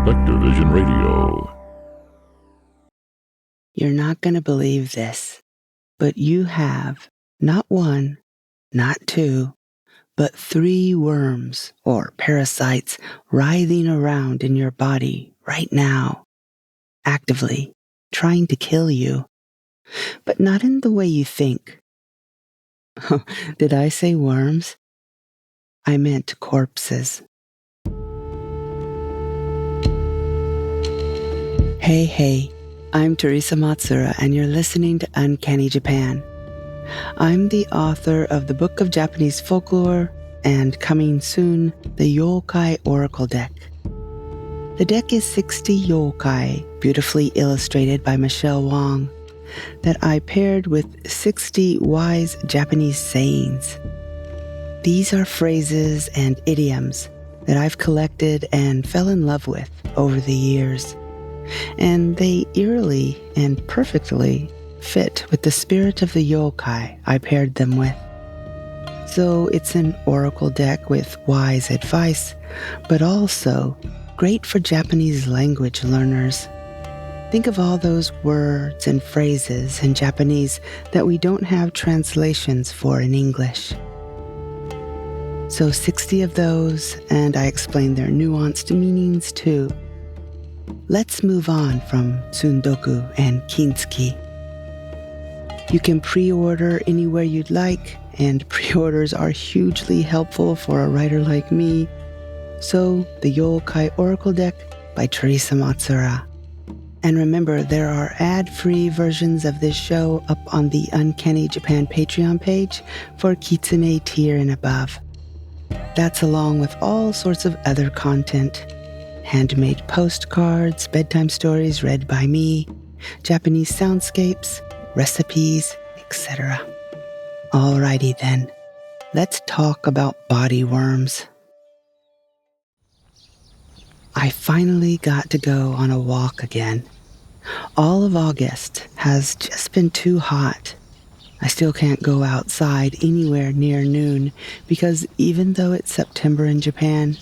SpectreVision Radio. You're not going to believe this, but you have not one, not two, but 3 worms or parasites writhing around in your body right now, actively trying to kill you, but not in the way you think. Did I say worms? I meant corpses. Hey, I'm Teresa Matsura, and you're listening to Uncanny Japan. I'm the author of the Book of Japanese Folklore and, coming soon, the Yokai Oracle Deck. The deck is 60 yokai, beautifully illustrated by Michelle Wong, that I paired with 60 wise Japanese sayings. These are phrases and idioms that I've collected and fell in love with over the years, and they eerily and perfectly fit with the spirit of the yokai I paired them with. So it's an oracle deck with wise advice, but also great for Japanese language learners. Think of all those words and phrases in Japanese that we don't have translations for in English. So 60 of those, and I explain their nuanced meanings too. Let's move on from tsundoku and kintsugi. You can pre-order anywhere you'd like, and pre-orders are hugely helpful for a writer like me. So, the Yokai Oracle Deck by Teresa Matsura. And remember, there are ad-free versions of this show up on the Uncanny Japan Patreon page for Kitsune tier and above. That's along with all sorts of other content. Handmade postcards, bedtime stories read by me, Japanese soundscapes, recipes, etc. Alrighty then, let's talk about body worms. I finally got to go on a walk again. All of August has just been too hot. I still can't go outside anywhere near noon because even though it's September in Japan,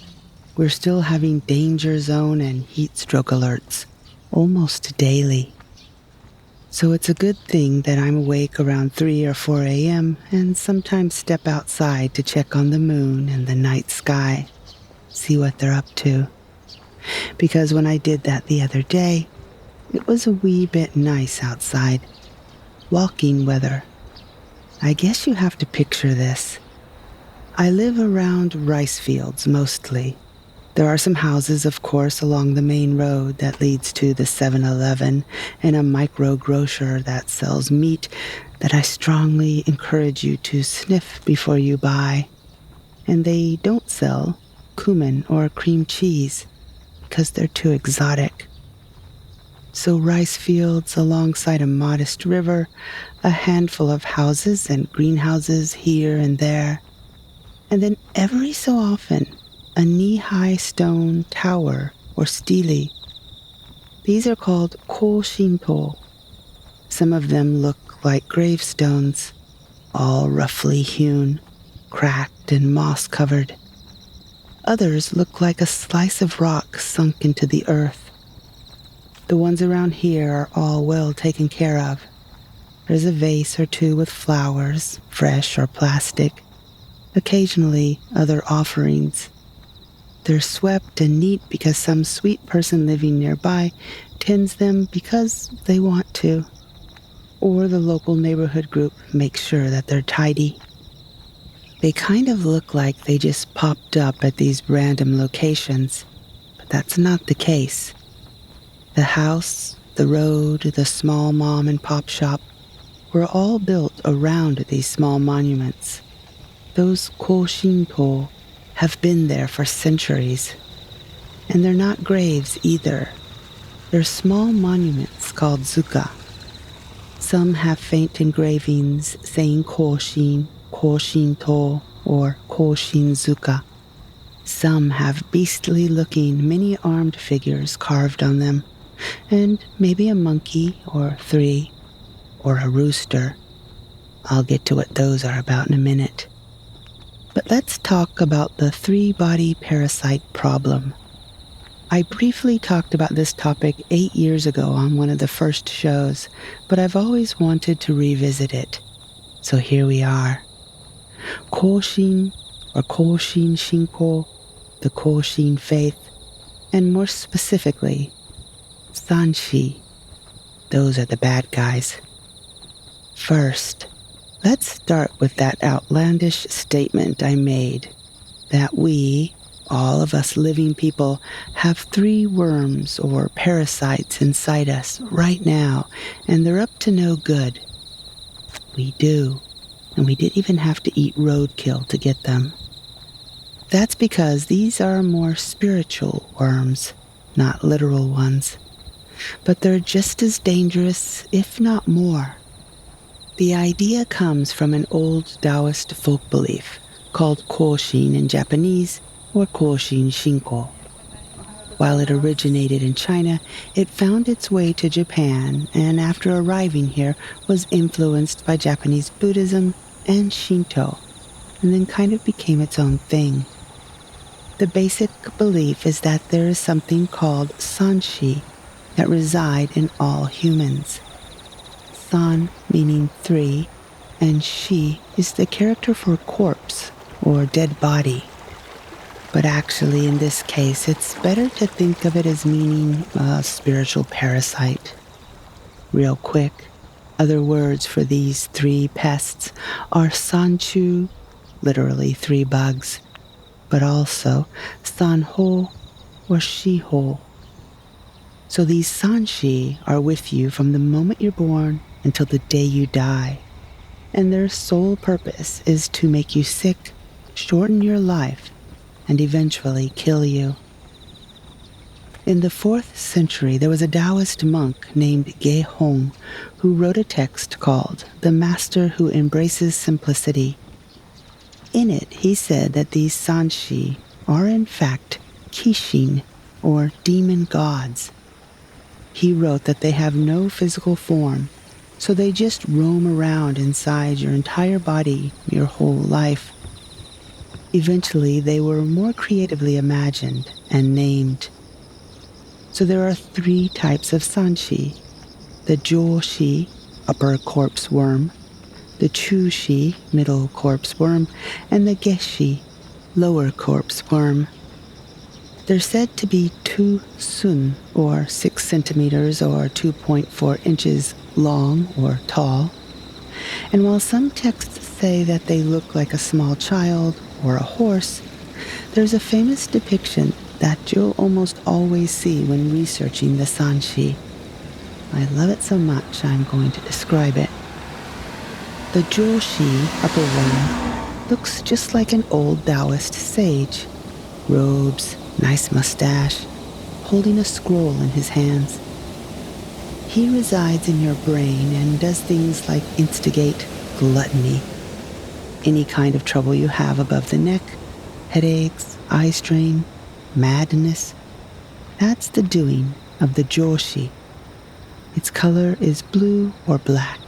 we're still having danger zone and heat stroke alerts almost daily. So it's a good thing that I'm awake around 3 or 4 a.m. and sometimes step outside to check on the moon and the night sky, see what they're up to. Because when I did that the other day, it was a wee bit nice outside. Walking weather. I guess you have to picture this. I live around rice fields mostly. There are some houses, of course, along the main road that leads to the 7-Eleven and a micro grocer that sells meat that I strongly encourage you to sniff before you buy. And they don't sell cumin or cream cheese because they're too exotic. So rice fields alongside a modest river, a handful of houses and greenhouses here and there, and then every so often, a knee-high stone tower or stele. These are called kōshintō. Some of them look like gravestones, all roughly hewn, cracked and moss-covered. Others look like a slice of rock sunk into the earth. The ones around here are all well taken care of. There's a vase or two with flowers, fresh or plastic. Occasionally, other offerings. They're swept and neat because some sweet person living nearby tends them because they want to. Or the local neighborhood group makes sure that they're tidy. They kind of look like they just popped up at these random locations, but that's not the case. The house, the road, the small mom and pop shop were all built around these small monuments. Those kōshintō have been there for centuries. And they're not graves either. They're small monuments called zuka. Some have faint engravings saying kōshin, kōshintō, or kōshin-zuka. Some have beastly-looking many-armed figures carved on them, and maybe a monkey or 3, or a rooster. I'll get to what those are about in a minute. But let's talk about the 3-body parasite problem. I briefly talked about this topic 8 years ago on one of the first shows, but I've always wanted to revisit it. So here we are. Kōshin or kōshin-shinko, the Kōshin faith, and more specifically, Sanshi. Those are the bad guys. First, let's start with that outlandish statement I made that we, all of us living people, have 3 worms or parasites inside us right now, and they're up to no good. We do, and we didn't even have to eat roadkill to get them. That's because these are more spiritual worms, not literal ones. But they're just as dangerous, if not more. The idea comes from an old Taoist folk belief called kōshin in Japanese, or kōshin-shinko. While it originated in China, it found its way to Japan, and after arriving here was influenced by Japanese Buddhism and Shinto, and then kind of became its own thing. The basic belief is that there is something called Sanshi that reside in all humans. San meaning 3, and Shi is the character for corpse or dead body. But actually, in this case, it's better to think of it as meaning a spiritual parasite. Real quick, other words for these 3 pests are sanchu, literally 3 bugs, but also sanho or shiho. So these sanshi are with you from the moment you're born until the day you die, and their sole purpose is to make you sick, shorten your life, and eventually kill you. In the 4th century, there was a Taoist monk named Ge Hong who wrote a text called The Master Who Embraces Simplicity. In it, he said that these sanshi are in fact kishin, or demon gods. He wrote that they have no physical form, so they just roam around inside your entire body your whole life. Eventually, they were more creatively imagined and named. So there are 3 types of sanshi: the joshi, upper corpse worm, the chushi, middle corpse worm, and the geshi, lower corpse worm. They're said to be 2 sun, or 6 centimeters or 2.4 inches long or tall. And while some texts say that they look like a small child or a horse, there's a famous depiction that you'll almost always see when researching the sanshi. I love it so much, I'm going to describe it. The joshi, upper one, looks just like an old Taoist sage. Robes, nice mustache, holding a scroll in his hands. He resides in your brain and does things like instigate gluttony. Any kind of trouble you have above the neck, headaches, eye strain, madness, that's the doing of the joshi. Its color is blue or black.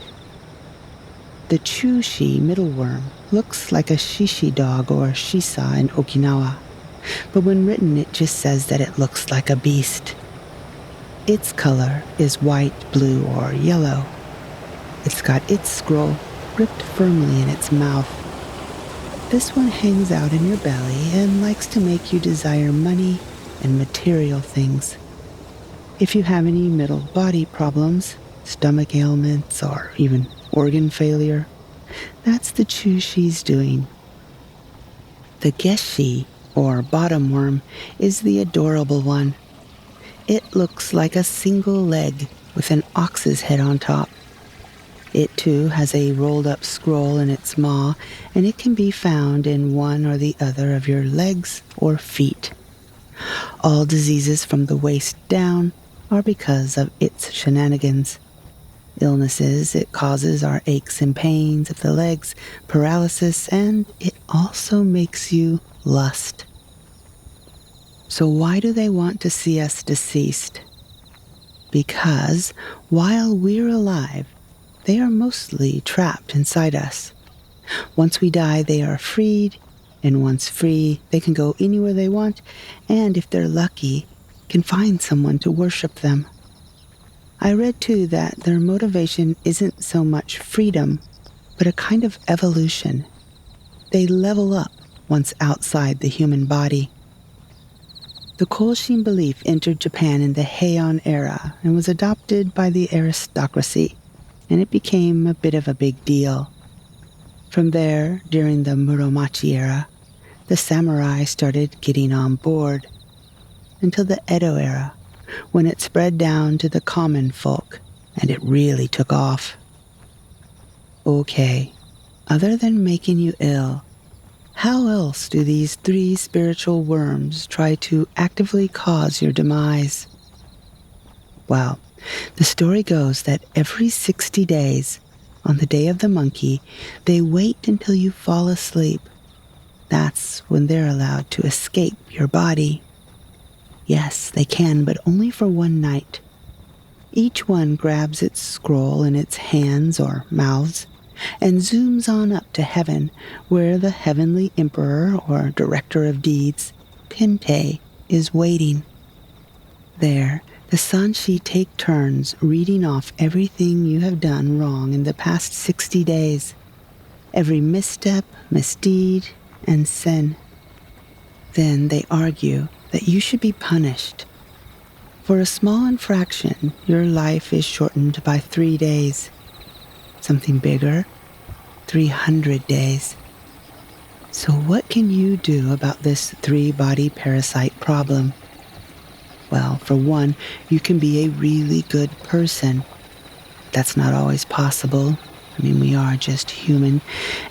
The chushi, middle worm, looks like a shishi dog or shisa in Okinawa, but when written it just says that it looks like a beast. Its color is white, blue, or yellow. It's got its scroll gripped firmly in its mouth. This one hangs out in your belly and likes to make you desire money and material things. If you have any middle body problems, stomach ailments, or even organ failure, that's the chushi's doing. The geshi, or bottom worm, is the adorable one. It looks like a single leg with an ox's head on top. It too has a rolled-up scroll in its maw, and it can be found in one or the other of your legs or feet. All diseases from the waist down are because of its shenanigans. Illnesses it causes are aches and pains of the legs, paralysis, and it also makes you lust. So why do they want to see us deceased? Because while we're alive, they are mostly trapped inside us. Once we die, they are freed, and once free, they can go anywhere they want, and if they're lucky, can find someone to worship them. I read too that their motivation isn't so much freedom, but a kind of evolution. They level up once outside the human body. The kōshin belief entered Japan in the Heian era and was adopted by the aristocracy, and it became a bit of a big deal. From there, during the Muromachi era, the samurai started getting on board, until the Edo era, when it spread down to the common folk, and it really took off. Okay, other than making you ill, how else do these 3 spiritual worms try to actively cause your demise? Well, the story goes that every 60 days, on the day of the monkey, they wait until you fall asleep. That's when they're allowed to escape your body. Yes, they can, but only for one night. Each one grabs its scroll in its hands or mouths and zooms on up to heaven, where the heavenly emperor or director of deeds, Tente, is waiting. There, the Sanshi take turns reading off everything you have done wrong in the past 60 days, every misstep, misdeed, and sin. Then they argue that you should be punished. For a small infraction, your life is shortened by 3 days. Something bigger, 300 days. So what can you do about this 3-body parasite problem? Well, for one, you can be a really good person. That's not always possible. I mean, we are just human,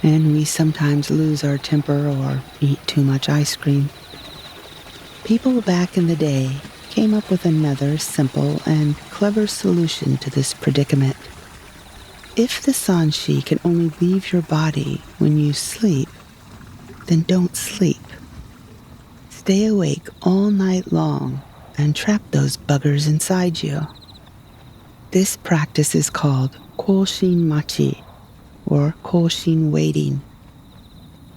and we sometimes lose our temper or eat too much ice cream. People back in the day came up with another simple and clever solution to this predicament. If the Sanshi can only leave your body when you sleep, then don't sleep. Stay awake all night long and trap those buggers inside you. This practice is called kōshin-machi, or kōshin waiting.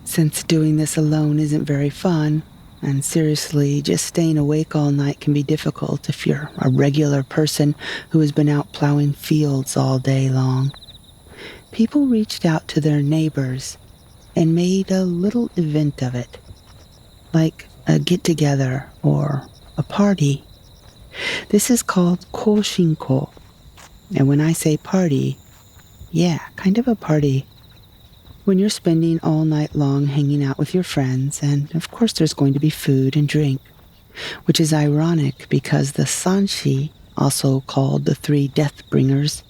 Since doing this alone isn't very fun, and seriously, just staying awake all night can be difficult if you're a regular person who has been out plowing fields all day long, people reached out to their neighbors and made a little event of it, like a get-together or a party. This is called kōshintō, and when I say party, yeah, kind of a party. When you're spending all night long hanging out with your friends, and of course there's going to be food and drink, which is ironic because the Sanshi, also called the 3 death bringers,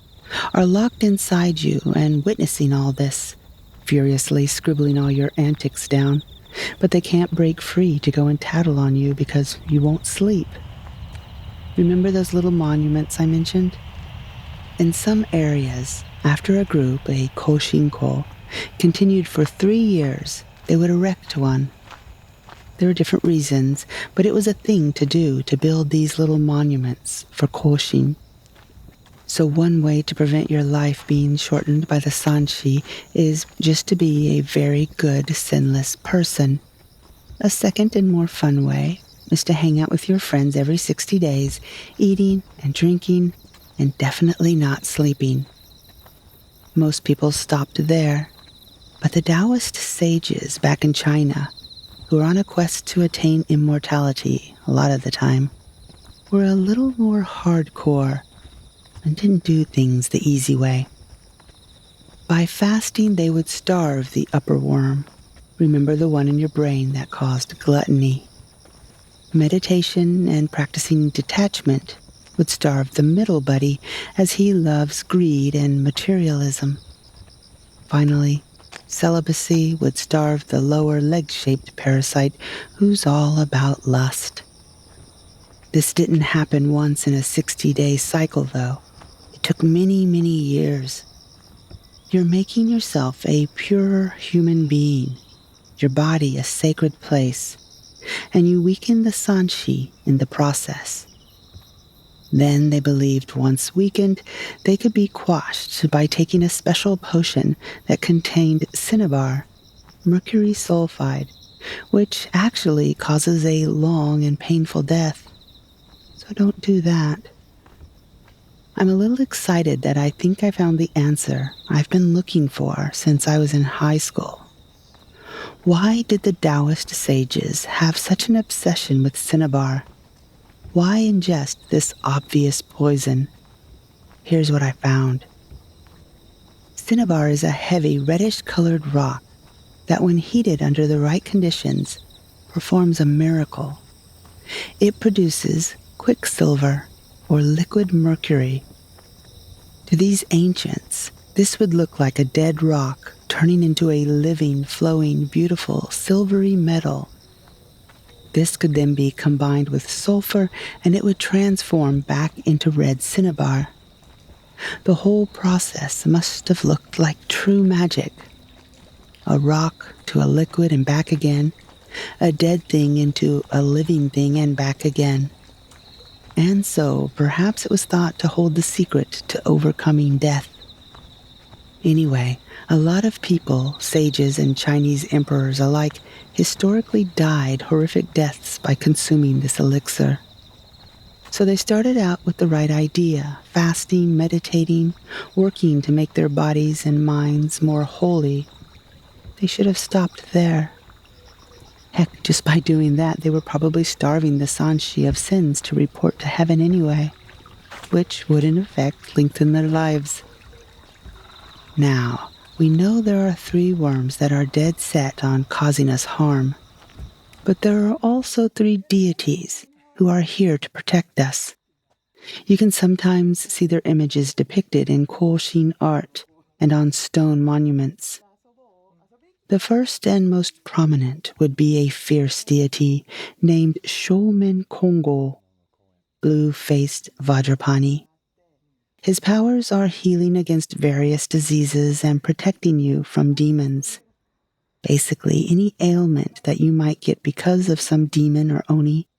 are locked inside you and witnessing all this, furiously scribbling all your antics down, but they can't break free to go and tattle on you because you won't sleep. Remember those little monuments I mentioned? In some areas, after a group, a kōshin-ko, continued for 3 years, they would erect one. There were different reasons, but it was a thing to do to build these little monuments for kōshin. So one way to prevent your life being shortened by the Sanshi is just to be a very good, sinless person. A second and more fun way is to hang out with your friends every 60 days, eating and drinking, and definitely not sleeping. Most people stopped there, but the Taoist sages back in China, who were on a quest to attain immortality a lot of the time, were a little more hardcore and didn't do things the easy way. By fasting, they would starve the upper worm. Remember the one in your brain that caused gluttony. Meditation and practicing detachment would starve the middle buddy, as he loves greed and materialism. Finally, celibacy would starve the lower leg-shaped parasite, who's all about lust. This didn't happen once in a 60-day cycle, though. It took many, many years. You're making yourself a pure human being, your body a sacred place, and you weaken the Sanshi in the process. Then they believed once weakened, they could be quashed by taking a special potion that contained cinnabar, mercury sulfide, which actually causes a long and painful death. so don't do that. I'm a little excited that I think I found the answer I've been looking for since I was in high school. Why did the Taoist sages have such an obsession with cinnabar? Why ingest this obvious poison? Here's what I found. Cinnabar is a heavy reddish-colored rock that when heated under the right conditions performs a miracle. It produces quicksilver or liquid mercury. To these ancients, this would look like a dead rock turning into a living, flowing, beautiful, silvery metal. This could then be combined with sulfur and it would transform back into red cinnabar. The whole process must have looked like true magic. A rock to a liquid and back again, a dead thing into a living thing and back again. And so perhaps it was thought to hold the secret to overcoming death. Anyway, a lot of people, sages and Chinese emperors alike, historically died horrific deaths by consuming this elixir. So they started out with the right idea, fasting, meditating, working to make their bodies and minds more holy. They should have stopped there. Heck, just by doing that, they were probably starving the Sanshi of sins to report to heaven anyway, which would in effect lengthen their lives. Now, we know there are 3 worms that are dead set on causing us harm, but there are also 3 deities who are here to protect us. You can sometimes see their images depicted in kōshin art and on stone monuments. The first and most prominent would be a fierce deity named Shomen-Kongo, blue-faced Vajrapani. His powers are healing against various diseases and protecting you from demons. Basically, any ailment that you might get because of some demon or oni,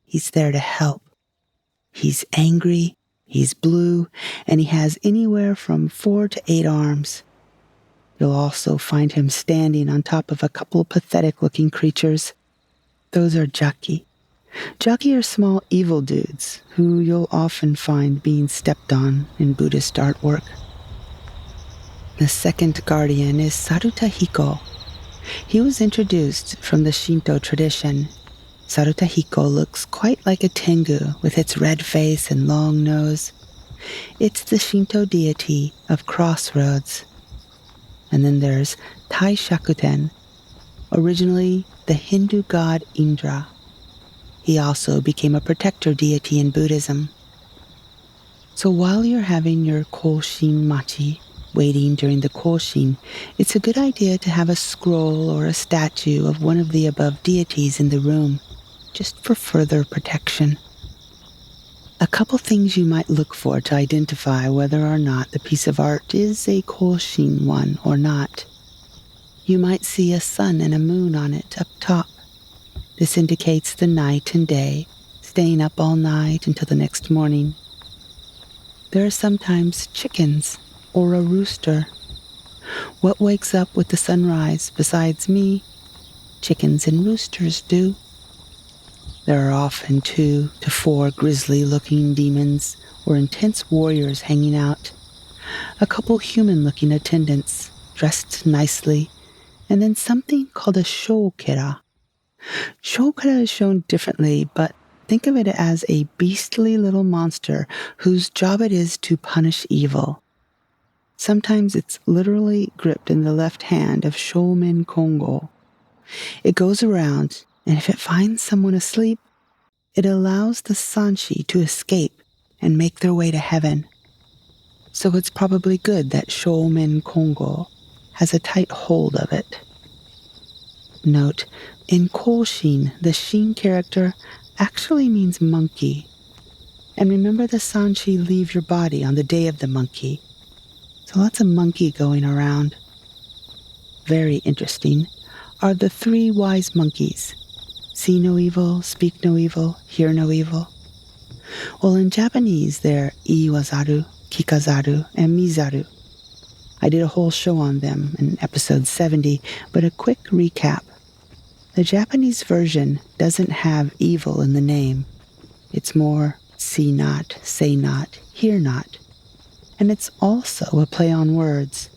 he's there to help. He's angry, he's blue, and he has anywhere from 4 to 8 arms. You'll also find him standing on top of a couple pathetic-looking creatures. Those are jaki. Jaki are small evil dudes who you'll often find being stepped on in Buddhist artwork. The second guardian is Sarutahiko. He was introduced from the Shinto tradition. Sarutahiko looks quite like a tengu with its red face and long nose. It's the Shinto deity of crossroads. And then there's Taishakuten, originally the Hindu god Indra. He also became a protector deity in Buddhism. So while you're having your kōshin-machi, waiting during the kōshin, it's a good idea to have a scroll or a statue of one of the above deities in the room, just for further protection. A couple things you might look for to identify whether or not the piece of art is a kōshin one or not. You might see a sun and a moon on it up top. This indicates the night and day, staying up all night until the next morning. There are sometimes chickens or a rooster. What wakes up with the sunrise besides me? Chickens and roosters do. There are often 2 to 4 grisly-looking demons or intense warriors hanging out, a couple human-looking attendants dressed nicely, and then something called a shōkera. Shōkera is shown differently, but think of it as a beastly little monster whose job it is to punish evil. Sometimes it's literally gripped in the left hand of Shomen-Kongo. It goes around, and if it finds someone asleep, it allows the Sanshi to escape and make their way to heaven. So it's probably good that Shomen-Kongo has a tight hold of it. Note, in kōshin, the shin character actually means monkey. And remember the Sanshi leave your body on the day of the monkey. So lots of monkey going around. Very interesting are the 3 wise monkeys. See no evil, speak no evil, hear no evil. Well, in Japanese, they're iwazaru, kikazaru, and mizaru. I did a whole show on them in episode 70, but a quick recap. The Japanese version doesn't have evil in the name. It's more see not, say not, hear not. And it's also a play on words.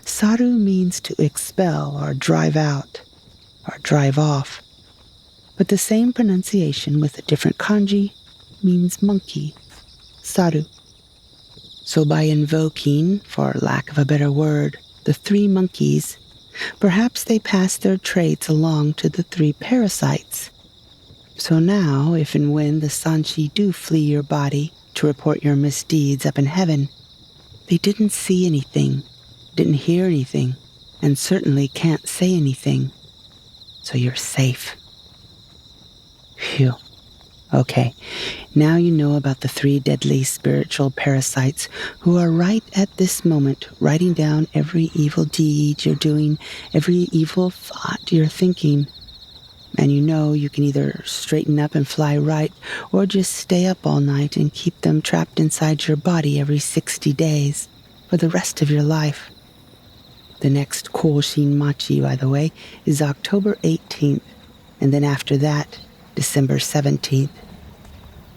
Saru means to expel or drive out or drive off. But the same pronunciation with a different kanji means monkey, saru. So by invoking, for lack of a better word, the 3 monkeys, perhaps they pass their traits along to the 3 parasites. So now, if and when the Sanshi do flee your body to report your misdeeds up in heaven, they didn't see anything, didn't hear anything, and certainly can't say anything. So you're safe. Phew. Okay, now you know about the 3 deadly spiritual parasites who are right at this moment writing down every evil deed you're doing, every evil thought you're thinking. And you know you can either straighten up and fly right, or just stay up all night and keep them trapped inside your body every 60 days for the rest of your life. The next kōshin-machi, by the way, is October 18th, and then after that, December 17th.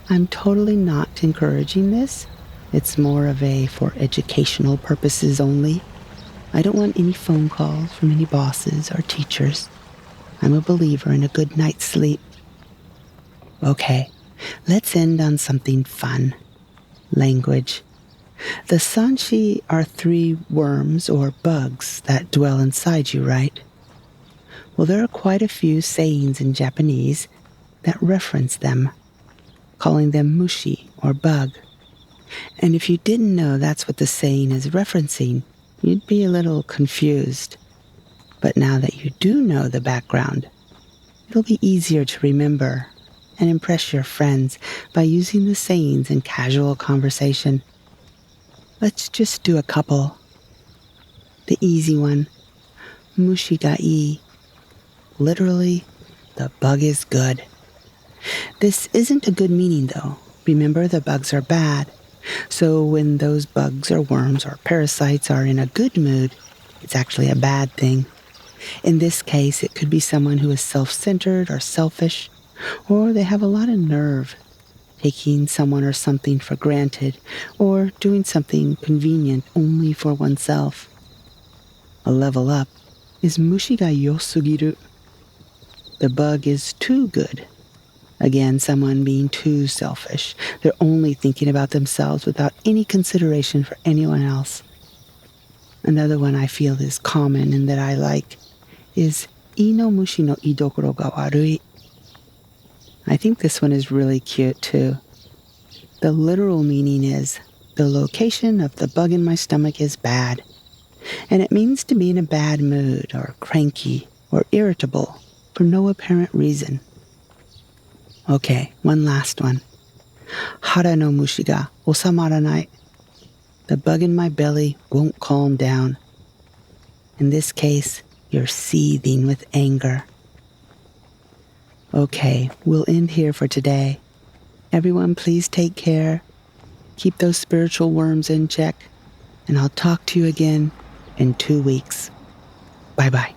I'm totally not encouraging this. It's more of a for educational purposes only. I don't want any phone calls from any bosses or teachers. I'm a believer in a good night's sleep. Okay, let's end on something fun. Language. The Sanshi are 3 worms or bugs that dwell inside you, right? Well, there are quite a few sayings in Japanese that reference them, calling them mushi or bug. And if you didn't know that's what the saying is referencing, you'd be a little confused. But now that you do know the background, it'll be easier to remember and impress your friends by using the sayings in casual conversation. Let's just do a couple. The easy one, mushi ga ii. Literally, the bug is good. This isn't a good meaning, though. Remember, the bugs are bad. So when those bugs or worms or parasites are in a good mood, it's actually a bad thing. In this case, it could be someone who is self-centered or selfish, or they have a lot of nerve, taking someone or something for granted, or doing something convenient only for oneself. A level up is mushi ga yosugiru. The bug is too good. Again, someone being too selfish. They're only thinking about themselves without any consideration for anyone else. Another one I feel is common and that I like is ii no mushi no idokoro ga warui. I think this one is really cute too. The literal meaning is, the location of the bug in my stomach is bad. And it means to be in a bad mood or cranky or irritable for no apparent reason. Okay, one last one. Hara no mushi ga osamaranai. The bug in my belly won't calm down. In this case, you're seething with anger. Okay, we'll end here for today. Everyone, please take care. Keep those spiritual worms in check. And I'll talk to you again in 2 weeks. Bye-bye.